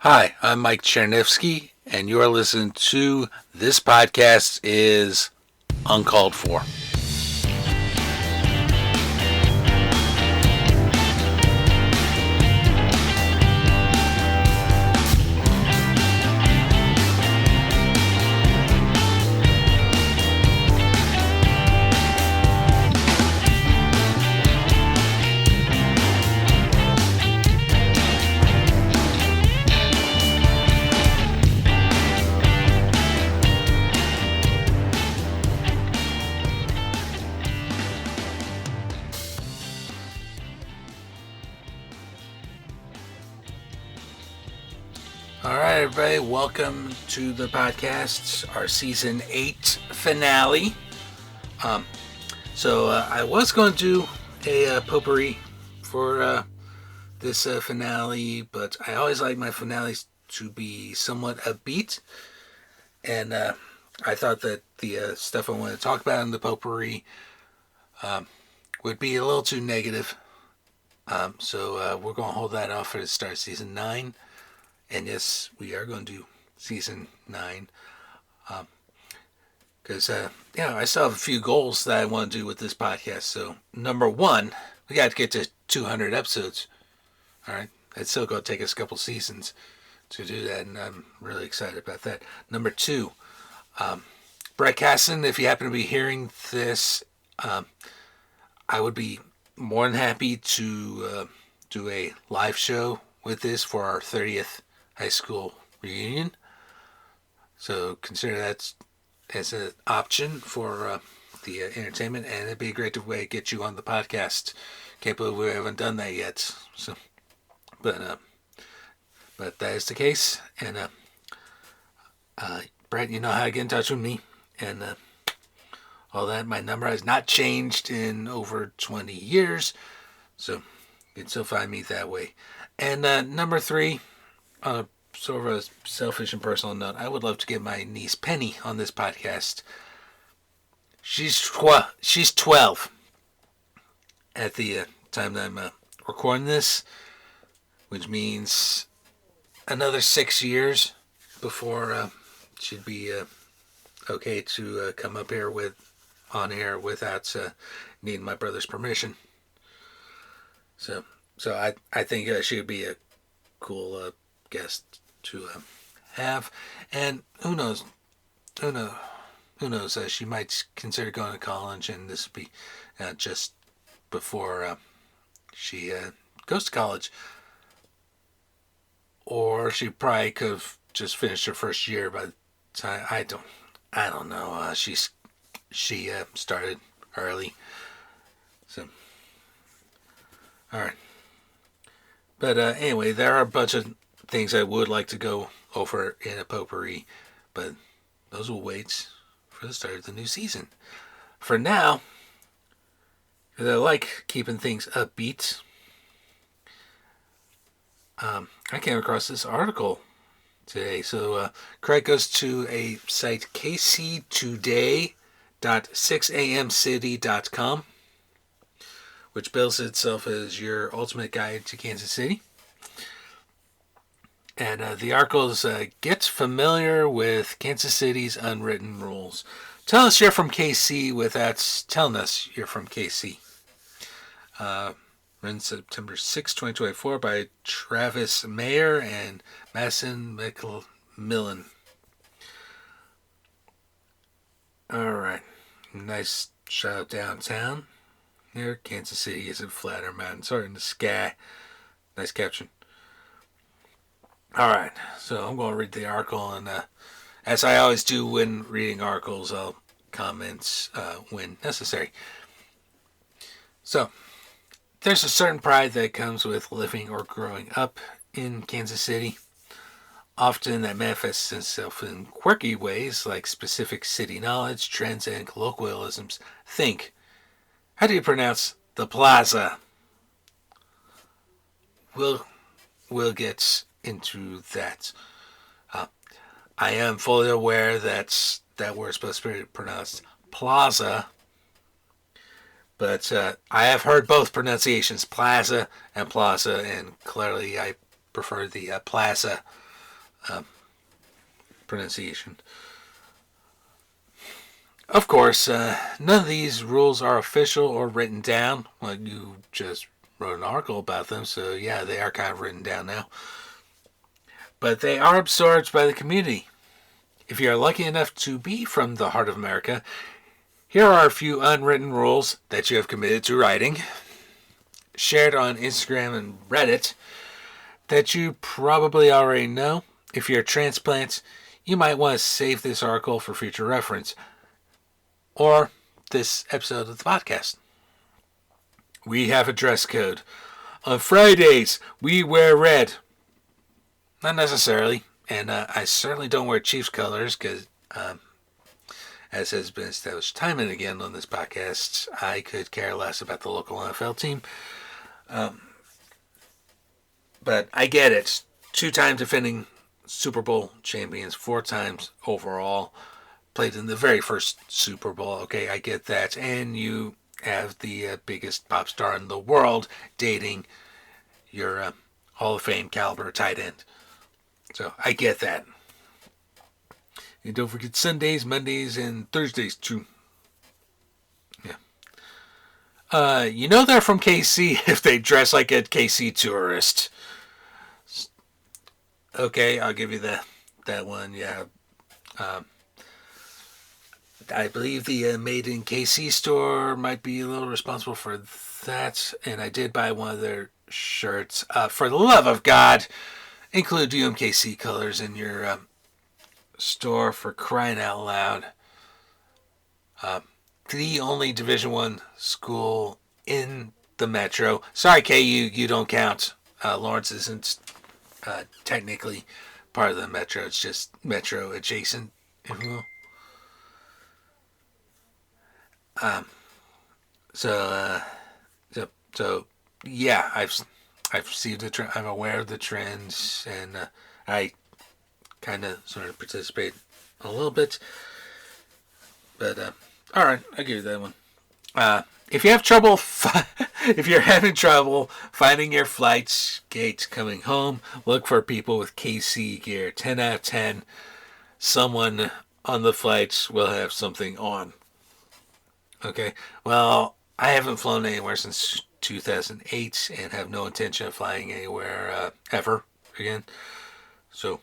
Hi, I'm Mike Cherniffsky, and you're listening to This Podcast is Uncalled For. All right, everybody, welcome to the podcast, our season 8 finale. I was going to do a potpourri for this finale, but I always like my finales to be somewhat upbeat, and I thought that the stuff I want to talk about in the potpourri would be a little too negative. We're going to hold that off for the start of season 9. And yes, we are going to do season 9. Because, I still have a few goals that I want to do with this podcast. So, number 1, we got to get to 200 episodes. All right. It's still going to take us a couple seasons to do that. And I'm really excited about that. Number 2, Brett Casson, if you happen to be hearing this, I would be more than happy to do a live show with this for our 30th high school reunion. So consider that as an option for the entertainment, and it'd be a great way to get you on the podcast. Can't believe we haven't done that yet. But that is the case, and Brett, you know how to get in touch with me, and all that. My number has not changed in over 20 years, so you can still find me that way. And number 3, on a sort of a selfish and personal note, I would love to get my niece Penny on this podcast. She's 12 at the time that I'm recording this, which means another 6 years before she'd be okay to come up here on air without needing my brother's permission. So I think she would be a cool guest to have, and who knows, she might consider going to college, and this would be just before she goes to college, or she probably could have just finished her first year by the time. I don't know. She started early, so all right. But anyway, there are a bunch of things I would like to go over in a potpourri, but those will wait for the start of the new season. For now, because I like keeping things upbeat, I came across this article today. So Craig goes to a site, kctoday.6amcity.com, which bills itself as your ultimate guide to Kansas City. And the article is, get familiar with Kansas City's unwritten rules. Tell us you're from KC without telling us you're from KC. Written September 6, 2024 by Travis Mayer and Madison McMillan. Alright. Nice shot of downtown. Here, Kansas City isn't flat or mountains or in the sky. Nice caption. Alright, so I'm going to read the article, and as I always do when reading articles, I'll comment when necessary. So, there's a certain pride that comes with living or growing up in Kansas City. Often that manifests itself in quirky ways like specific city knowledge, trends, and colloquialisms. Think, how do you pronounce the plaza? We'll get into that. I am fully aware that word's supposed to be pronounced plaza, but I have heard both pronunciations, plaza and plaza, and clearly I prefer the plaza pronunciation. Of course, none of these rules are official or written down. Well, you just wrote an article about them, so yeah, they are kind of written down now. But they are absorbed by the community. If you are lucky enough to be from the heart of America, here are a few unwritten rules that you have committed to writing, shared on Instagram and Reddit, that you probably already know. If you're a transplant, you might want to save this article for future reference, or this episode of the podcast. We have a dress code. On Fridays, we wear red. Not necessarily, and I certainly don't wear Chiefs colors because, as has been established time and again on this podcast, I could care less about the local NFL team. But I get it. 2-time defending Super Bowl champions, 4 times overall, played in the very first Super Bowl. Okay, I get that. And you have the biggest pop star in the world dating your Hall of Fame caliber tight end. So I get that. And don't forget Sundays, Mondays, and Thursdays too. Yeah. You know they're from KC if they dress like a KC tourist. Okay, I'll give you that one. Yeah. I believe the Made in KC store might be a little responsible for that. And I did buy one of their shirts. For the love of God, include UMKC colors in your store, for crying out loud. The only Division I school in the Metro. Sorry, KU, you don't count. Lawrence isn't technically part of the Metro. It's just Metro adjacent, if you will. So yeah, I've seen the trend. I'm aware of the trends, and I kind of sort of participate a little bit. But all right, I'll give you that one. If you have trouble, if you're having trouble finding your flights gate coming home, look for people with KC gear. 10 out of 10, someone on the flights will have something on. Okay, well, I haven't flown anywhere since 2008 and have no intention of flying anywhere ever again. So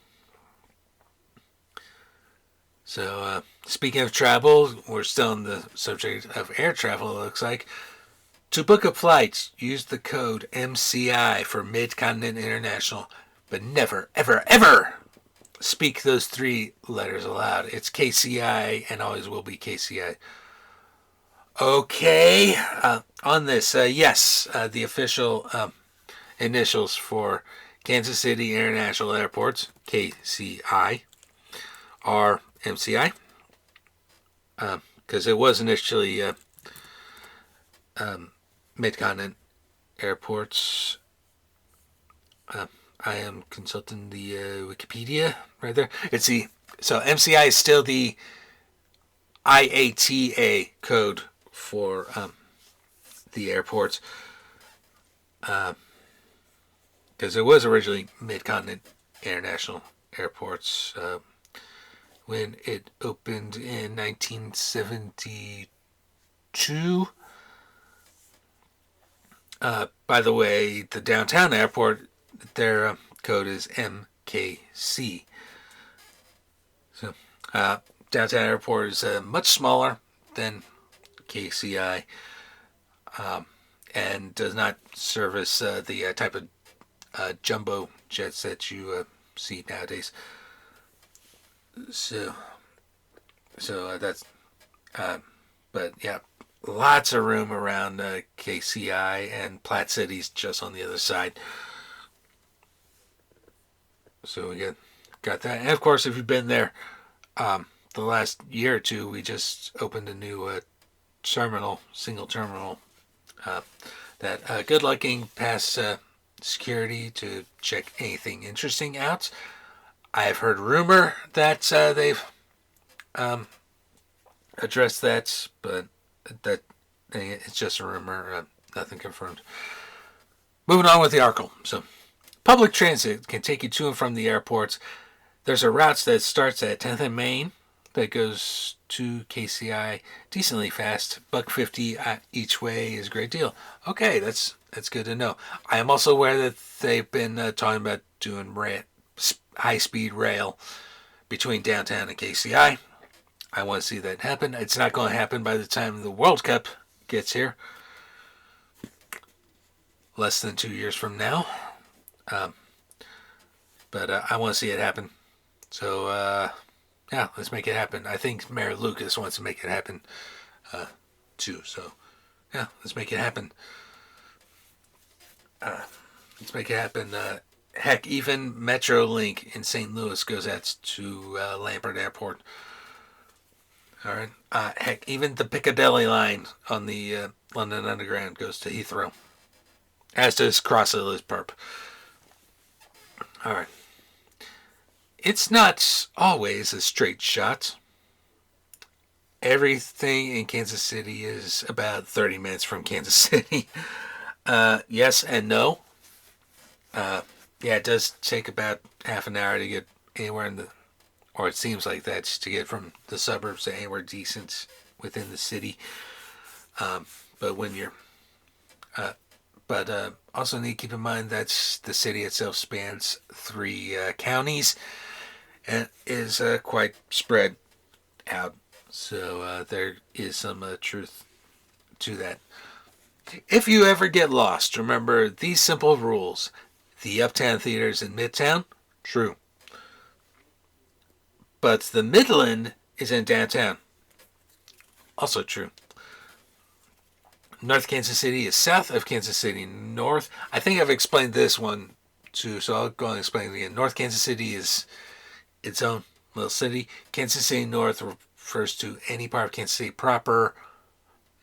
speaking of travel, we're still on the subject of air travel, it looks like. To book a flight, use the code MCI for Mid-Continent International, but never, ever, ever speak those 3 letters aloud. It's KCI and always will be KCI. Okay, on this, yes, the official initials for Kansas City International Airports, KCI, are MCI, because it was initially Mid-Continent Airports. I am consulting the Wikipedia right there. So MCI is still the IATA code for the airports, because it was originally Mid-Continent International Airports when it opened in 1972. By the way, the downtown airport, their code is MKC. So downtown airport is much smaller than KCI, and does not service the type of jumbo jets that you see nowadays. So that's, but yeah, lots of room around KCI, and Platte City's just on the other side. So we got that, and of course, if you've been there, the last year or two, we just opened a new single terminal, that good luck getting past security to check anything interesting out. I've heard rumor that they've addressed that, but that it's just a rumor, nothing confirmed. Moving on with the article. So, public transit can take you to and from the airports There's a route that starts at 10th and Main that goes to KCI decently fast. $1.50 each way is a great deal. Okay, that's good to know. I am also aware that they've been talking about doing high-speed rail between downtown and KCI. I want to see that happen. It's not going to happen by the time the World Cup gets here. Less than 2 years from now. But I want to see it happen. So, yeah, let's make it happen. I think Mayor Lucas wants to make it happen, too. So, yeah, let's make it happen. Let's make it happen. Heck, even Metrolink in St. Louis goes out to Lambert Airport. All right. Heck, even the Piccadilly line on the London Underground goes to Heathrow. As does Cross Hills Perp. All right. It's not always a straight shot. Everything in Kansas City is about 30 minutes from Kansas City. Yes and no. Yeah, it does take about half an hour to get anywhere in the, or it seems like that, to get from the suburbs to anywhere decent within the city. But when you're, also need to keep in mind that the city itself spans 3 counties and is quite spread out. So there is some truth to that. If you ever get lost, remember these simple rules. The Uptown Theater is in Midtown, true. But the Midland is in downtown, also true. North Kansas City is south of Kansas City North. I think I've explained this one too, so I'll go and explain it again. North Kansas City is its own little city. Kansas City North refers to any part of Kansas City proper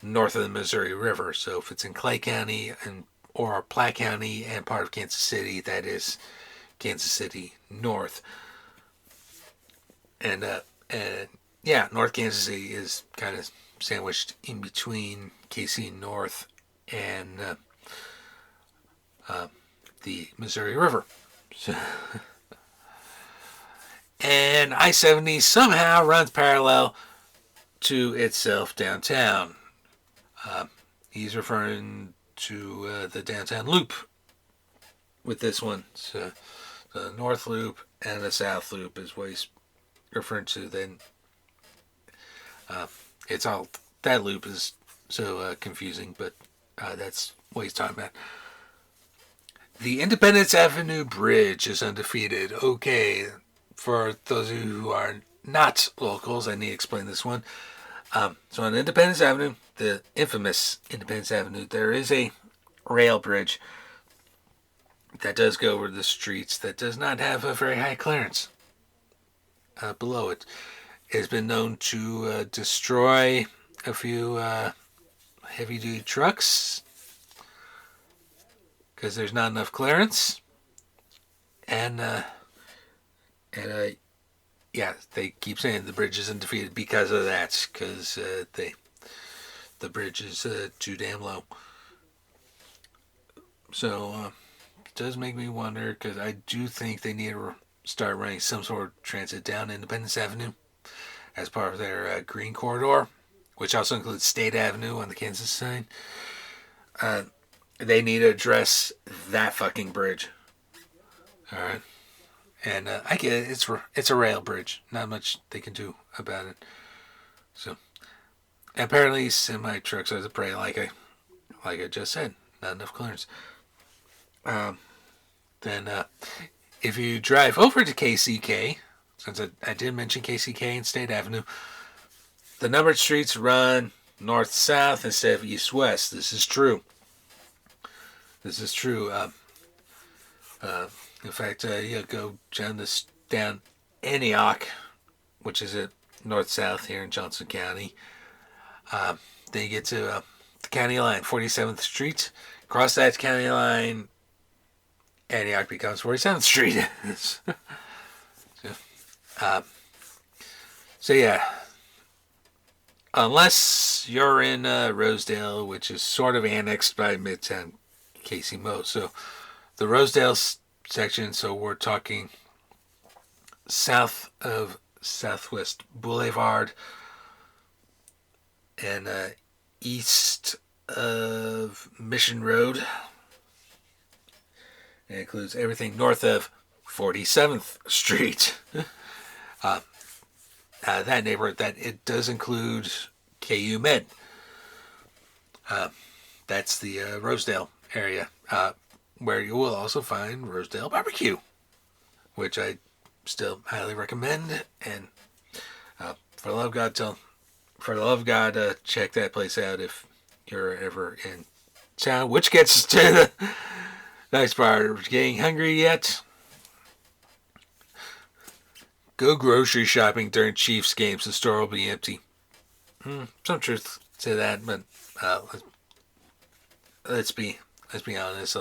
north of the Missouri River. So if it's in Clay County or Platte County and part of Kansas City, that is Kansas City North. And yeah, North Kansas City is kind of sandwiched in between KC North and the Missouri River. So and I-70 somehow runs parallel to itself downtown. He's referring to the downtown loop with this one. So the north loop and the south loop is what he's referring to. Then it's all, that loop is so confusing, but that's what he's talking about. The Independence Avenue Bridge is undefeated. Okay, for those of you who are not locals, I need to explain this one. So on Independence Avenue, the infamous Independence Avenue, there is a rail bridge that does go over the streets that does not have a very high clearance below it. It has been known to destroy a few heavy-duty trucks because there's not enough clearance, and yeah, they keep saying the bridge is undefeated because of that, because the bridge is too damn low. So it does make me wonder, because I do think they need to start running some sort of transit down Independence Avenue as part of their green corridor, which also includes State Avenue on the Kansas side. They need to address that fucking bridge. All right. And I get it. It's a rail bridge. Not much they can do about it. So apparently semi trucks are the prey, like I just said. Not enough clearance. Then if you drive over to KCK, since I did mention KCK and State Avenue, the numbered streets run north-south instead of east-west. This is true. In fact, you go down Antioch, which is at north-south here in Johnson County. Then you get to the county line, 47th Street. Cross that county line, Antioch becomes 47th Street. So yeah, unless you're in Rosedale, which is sort of annexed by Midtown KC Mo. So the Rosedale section, so we're talking south of Southwest Boulevard and east of Mission Road. It includes everything north of 47th Street. That neighborhood, that it does include KU Med. That's the Rosedale area, where you will also find Rosedale Barbecue, which I still highly recommend. And for the love of God, check that place out if you're ever in town. Which gets to the nice part. Getting hungry yet? Go grocery shopping during Chiefs games. The store will be empty. Some truth to that, but let's be honest.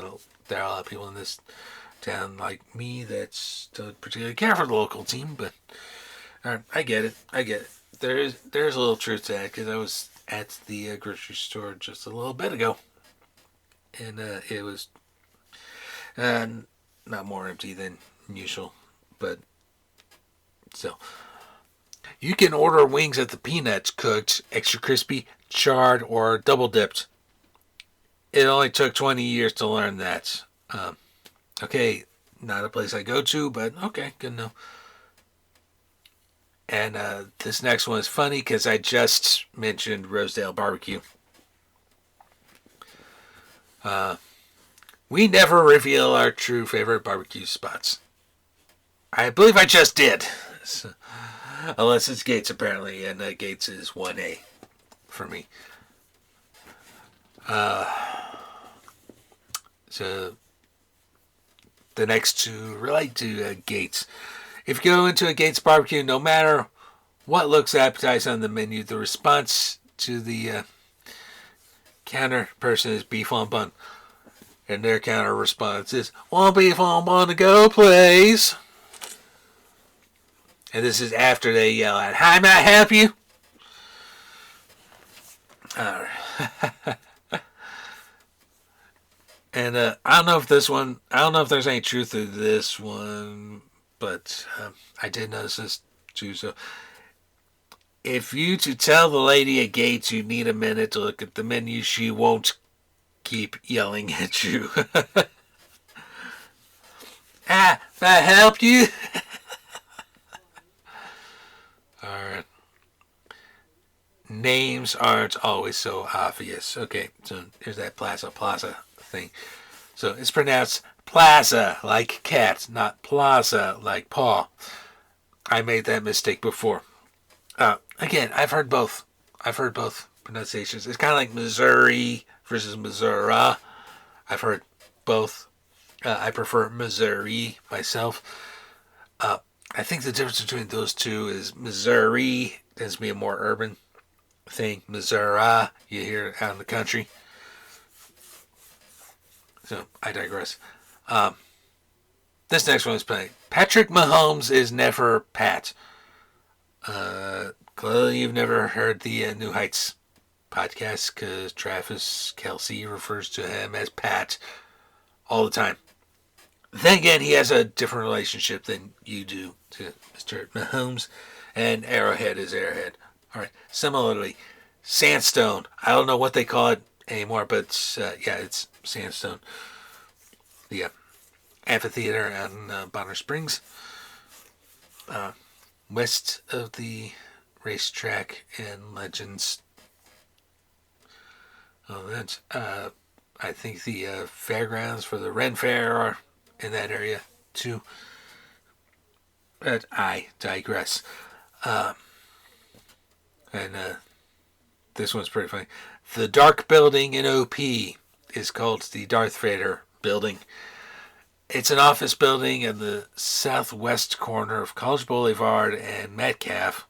There are a lot of people in this town like me that don't particularly care for the local team, but I get it. There's a little truth to that because I was at the grocery store just a little bit ago, and it was not more empty than usual, but still. You can order wings at the Peanuts, cooked, extra crispy, charred, or double dipped. It only took 20 years to learn that. Okay, not a place I go to, but okay, good to know. And this next one is funny because I just mentioned Rosedale Barbecue. We never reveal our true favorite barbecue spots. I believe I just did. So, unless it's Gates, apparently, and Gates is 1A for me. So, the next two relate to Gates. If you go into a Gates barbecue, no matter what looks appetizing on the menu, the response to the counter person is beef on bun. And their counter response is, "One beef on bun to go, please." And this is after they yell out, "Hi, may I help you?" Alright. And I don't know if there's any truth to this one, but I did notice this too. So, if you to tell the lady at Gates you need a minute to look at the menu, she won't keep yelling at you. May I help you? Alright. Names aren't always so obvious. Okay, so here's that plaza thing. So it's pronounced plaza like cat, not plaza like paw. I made that mistake before. Again, I've heard both pronunciations. It's kind of like Missouri versus Missouri. I've heard both. I prefer Missouri myself. I think the difference between those two is Missouri tends to be a more urban thing. Missouri, you hear it out in the country. So, I digress. This next one is playing. Patrick Mahomes is never Pat. Clearly you've never heard the New Heights podcast because Travis Kelce refers to him as Pat all the time. Then again, he has a different relationship than you do to Mr. Mahomes, and Arrowhead is Arrowhead. Alright, similarly, Sandstone. I don't know what they call it anymore, but it's Sandstone. The amphitheater in Bonner Springs. West of the racetrack and Legends. I think the fairgrounds for the Ren Fair are in that area too. But I digress. This one's pretty funny. The Dark Building in OP is called the Darth Vader Building. It's an office building in the southwest corner of College Boulevard and Metcalf.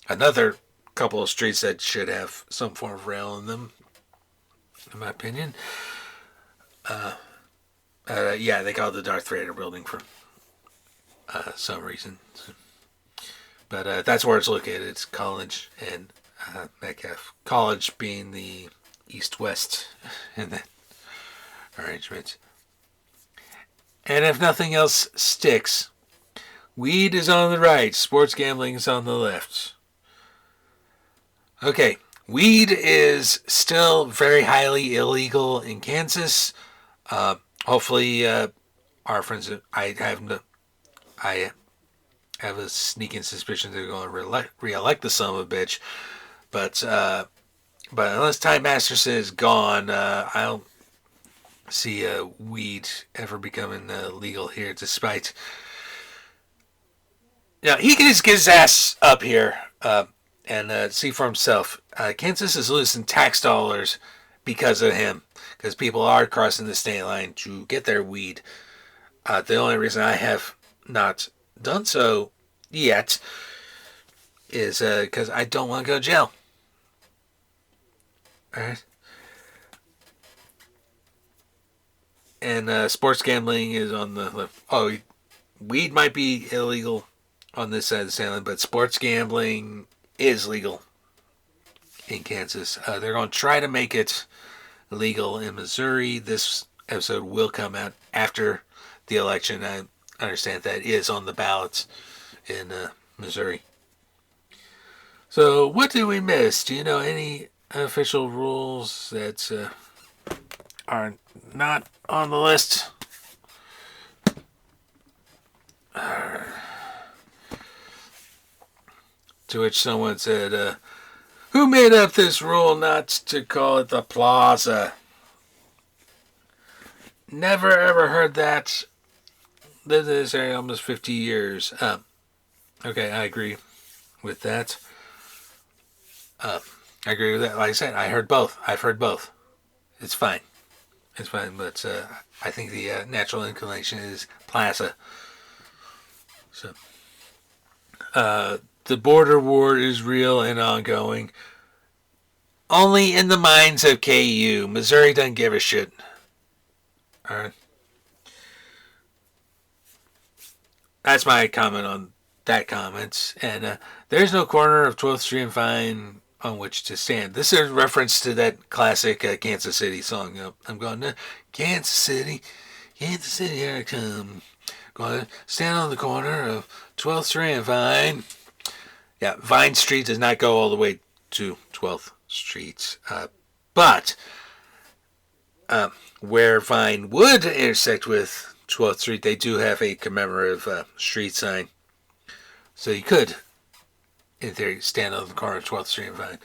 Another couple of streets that should have some form of rail in them, in my opinion. They call it the Darth Vader Building for some reason. But that's where it's located. It's College and Metcalf. College being the east-west in that arrangement. And if nothing else sticks, Weed is on the right. Sports gambling is on the left. Okay. Weed is still very highly illegal in Kansas. Hopefully, our friends, I have a sneaking suspicion they're going to re-elect the son of a bitch. But unless Time Masterson is gone, I don't see weed ever becoming legal here. Despite, he can just get his ass up here and see for himself. Kansas is losing tax dollars because of him, because people are crossing the state line to get their weed. The only reason I have not done so yet is because I don't want to go to jail. Alright? And sports gambling is on the left. Oh, weed might be illegal on this side of the island, but sports gambling is legal in Kansas. They're going to try to make it legal in Missouri. This episode will come out after the election. I understand that is on the ballots in Missouri. So, what did we miss? Do you know any official rules that are not on the list? To which someone said, who made up this rule not to call it the plaza? Never ever heard that. Lived in this area almost 50 years. Okay, I agree with that. I agree with that. Like I said, I heard both. I've heard both. It's fine. It's fine, but I think the natural inclination is plaza. So, the border war is real and ongoing. Only in the minds of KU. Missouri doesn't give a shit. Alright. That's my comment on that comment. And there's no corner of 12th Street and Vine on which to stand. This is a reference to that classic Kansas City song. I'm going to Kansas City, here I come. Going to stand on the corner of 12th Street and Vine. Yeah, Vine Street does not go all the way to 12th Street. But where Vine would intersect with 12th Street, they do have a commemorative street sign. So you could, in theory, stand on the corner of 12th Street and Vine.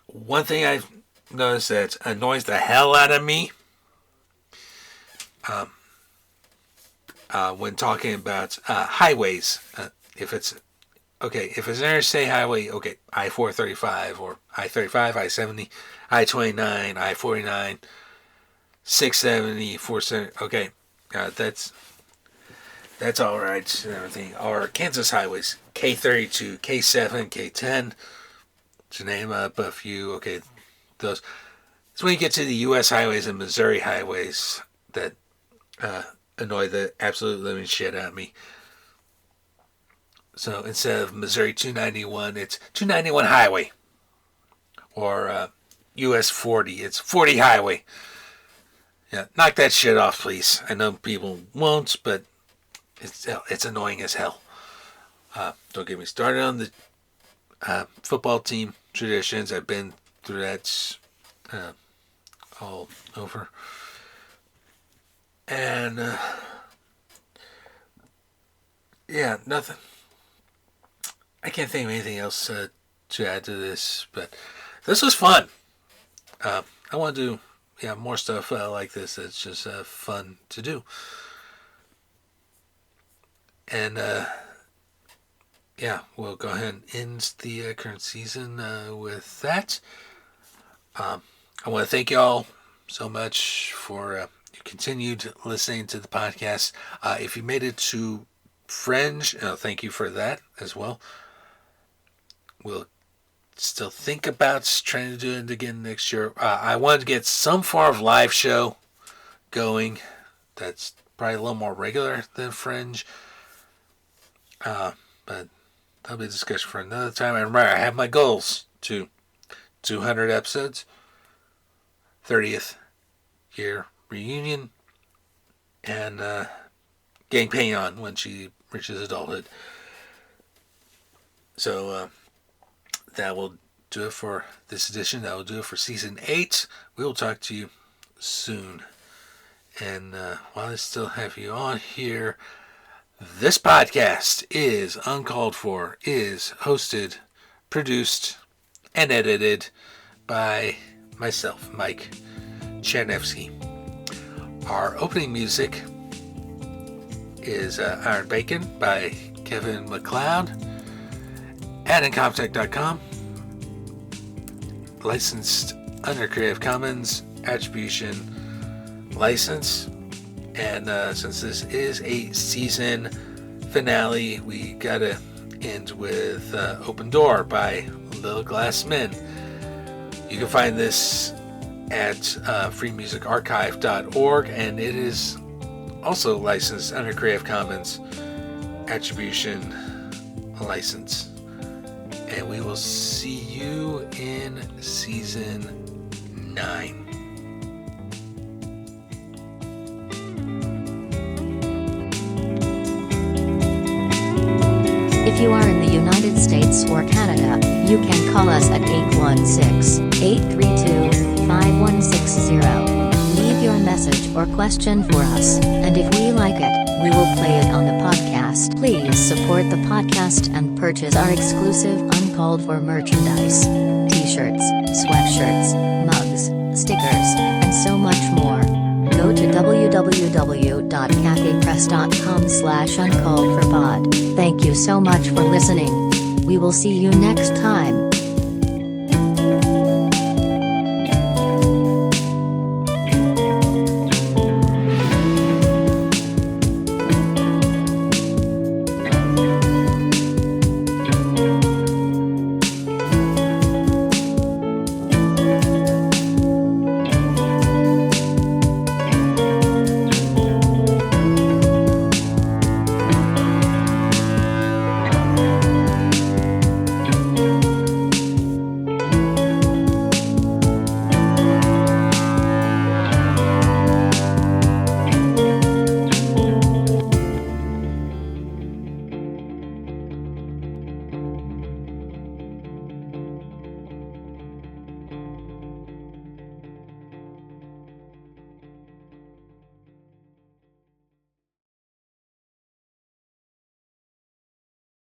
One thing I've noticed that annoys the hell out of me when talking about highways, if it's an interstate highway, okay, I-435 or I-35, I-70, I-29, I-49, 670, 470, okay, that's all right and everything. Or Kansas highways, K32, K7, K10, to name up a few, okay, those. It's when you get to the U.S. highways and Missouri highways that annoy the absolute living shit out of me. So instead of Missouri 291, it's 291 Highway. Or US 40, it's 40 Highway. Yeah, knock that shit off, please. I know people won't, but it's annoying as hell. Don't get me started on the football team traditions. I've been through that all over. And, yeah, nothing. I can't think of anything else to add to this, but this was fun. I want to do more stuff like this. That's just fun to do. And we'll go ahead and end the current season with that. I want to thank y'all so much for your continued listening to the podcast. If you made it to Fringe, thank you for that as well. We'll still think about trying to do it again next year. I wanted to get some form of live show going that's probably a little more regular than Fringe. But that'll be a discussion for another time. And remember, I have my goals to 200 episodes, 30th year reunion, and getting Pay on when she reaches adulthood. So that will do it for this edition. That will do it for season 8. We will talk to you soon. And while I still have you on here, this podcast is Uncalled For, is hosted, produced, and edited by myself, Mike Chernievsky. Our opening music is Iron Bacon by Kevin MacLeod at Incompetech.com. Licensed under Creative Commons Attribution License. And since this is a season finale, we gotta end with Open Door by Little Glass Men. You can find this at freemusicarchive.org, and it is also licensed under Creative Commons Attribution License. And we will see you in season 9. If you are in the United States or Canada, you can call us at 816-832-5160. Leave your message or question for us, and if we like it, we will play it on the podcast. Please support the podcast and purchase our exclusive Uncalled For merchandise. T-shirts, sweatshirts, mugs, stickers, and so much more. Go to www.cafepress.com/uncalledforpod. Thank you so much for listening. We will see you next time.